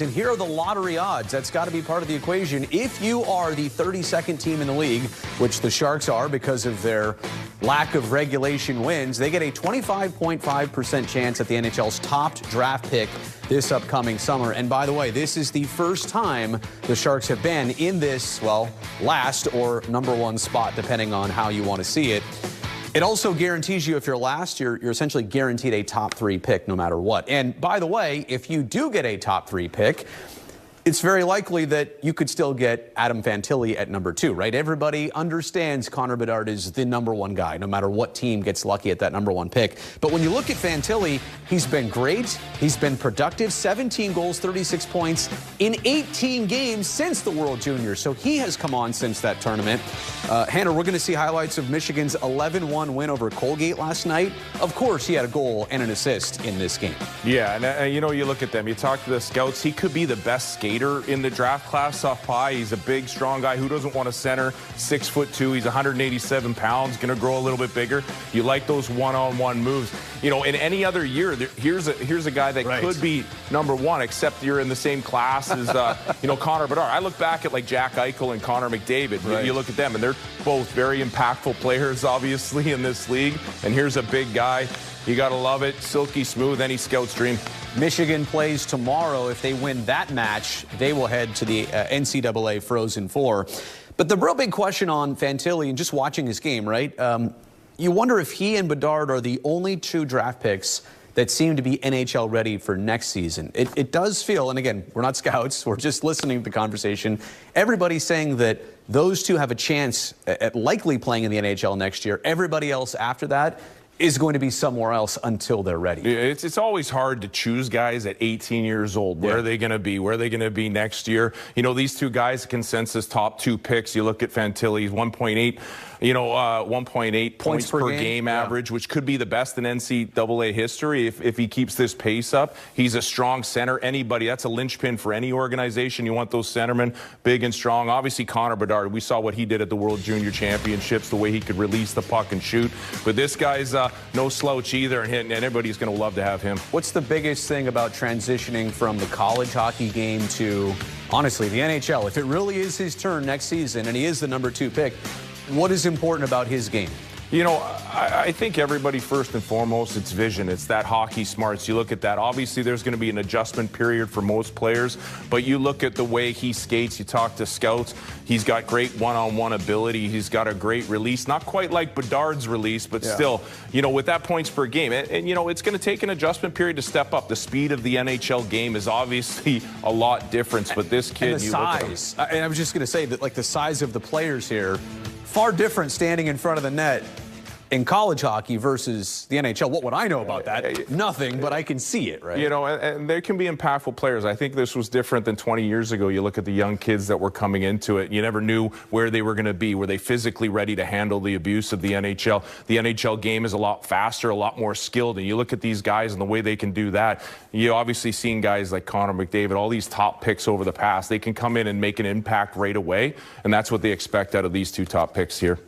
And here are the lottery odds. That's got to be part of the equation. If you are the 32nd team in the league, which the Sharks are because of their lack of regulation wins, they get a 25.5% chance at the NHL's top draft pick this upcoming summer. And by the way, this is the first time the Sharks have been in this, well, last or number one spot, depending on how you want to see it. It also guarantees you, if you're last, you're essentially guaranteed a top 3 pick no matter what. And by the way, if you do get a top 3 pick, it's very likely that you could still get Adam Fantilli at number 2, right? Everybody understands Connor Bedard is the number 1 guy, no matter what team gets lucky at that number 1 pick. But when you look at Fantilli, he's been great. He's been productive. 17 goals, 36 points in 18 games since the World Juniors. So he has come on since that tournament. Hannah, we're going to see highlights of Michigan's 11-1 win over Colgate last night. Of course, he had a goal and an assist in this game. Yeah, and you know, you look at them, you talk to the scouts, he could be the best skater in the draft class up high. He's a big, strong guy. Who doesn't want a center? 6'2". He's 187 pounds, going to grow a little bit bigger. You like those one-on-one moves. You know, in any other year, here's a guy that could be number 1, except you're in the same class as, you know, Connor Bedard. I look back at like Jack Eichel and Connor McDavid. Right. You look at them, and they're both very impactful players, obviously, in this league. And here's a big guy. You got to love it. Silky smooth, any scout's dream. Michigan plays tomorrow. If they win that match, they will head to the NCAA Frozen Four. But the real big question on Fantilli, and just watching his game, right? You wonder if he and Bedard are the only 2 draft picks that seem to be NHL ready for next season. It does feel, and again, we're not scouts, we're just listening to the conversation. Everybody's saying that those 2 have a chance at likely playing in the NHL next year. Everybody else after that is going to be somewhere else until they're ready. It's always hard to choose guys at 18 years old. Where are they going to be? Where are they going to be next year? You know, these 2 guys, consensus top 2 picks. You look at Fantilli's 1.8, you know, 1.8 points per game average, which could be the best in NCAA history if he keeps this pace up. He's a strong center. Anybody, that's a linchpin for any organization. You want those centermen big and strong. Obviously, Connor Bedard, we saw what he did at the World Junior Championships, the way he could release the puck and shoot. But this guy's no slouch either, and everybody's going to love to have him. What's the biggest thing about transitioning from the college hockey game to, honestly, the NHL? If it really is his turn next season and he is the number 2 pick, what is important about his game? You know, I think everybody, first and foremost, it's vision. It's that hockey smarts. You look at that. Obviously, there's going to be an adjustment period for most players, but you look at the way he skates, you talk to scouts, he's got great one-on-one ability. He's got a great release. Not quite like Bedard's release, but still, you know, with that points per game. And you know, it's going to take an adjustment period to step up. The speed of the NHL game is obviously a lot different, but this kid, and the size. And I was just going to say that, like, the size of the players here, far different standing in front of the net in college hockey versus the NHL. What would I know about that? Nothing, but I can see it, right? You know, and there can be impactful players. I think this was different than 20 years ago. You look at the young kids that were coming into it. You never knew where they were going to be. Were they physically ready to handle the abuse of the NHL? The NHL game is a lot faster, a lot more skilled. And you look at these guys and the way they can do that. You obviously seen guys like Connor McDavid, all these top picks over the past. They can come in and make an impact right away. And that's what they expect out of these 2 top picks here.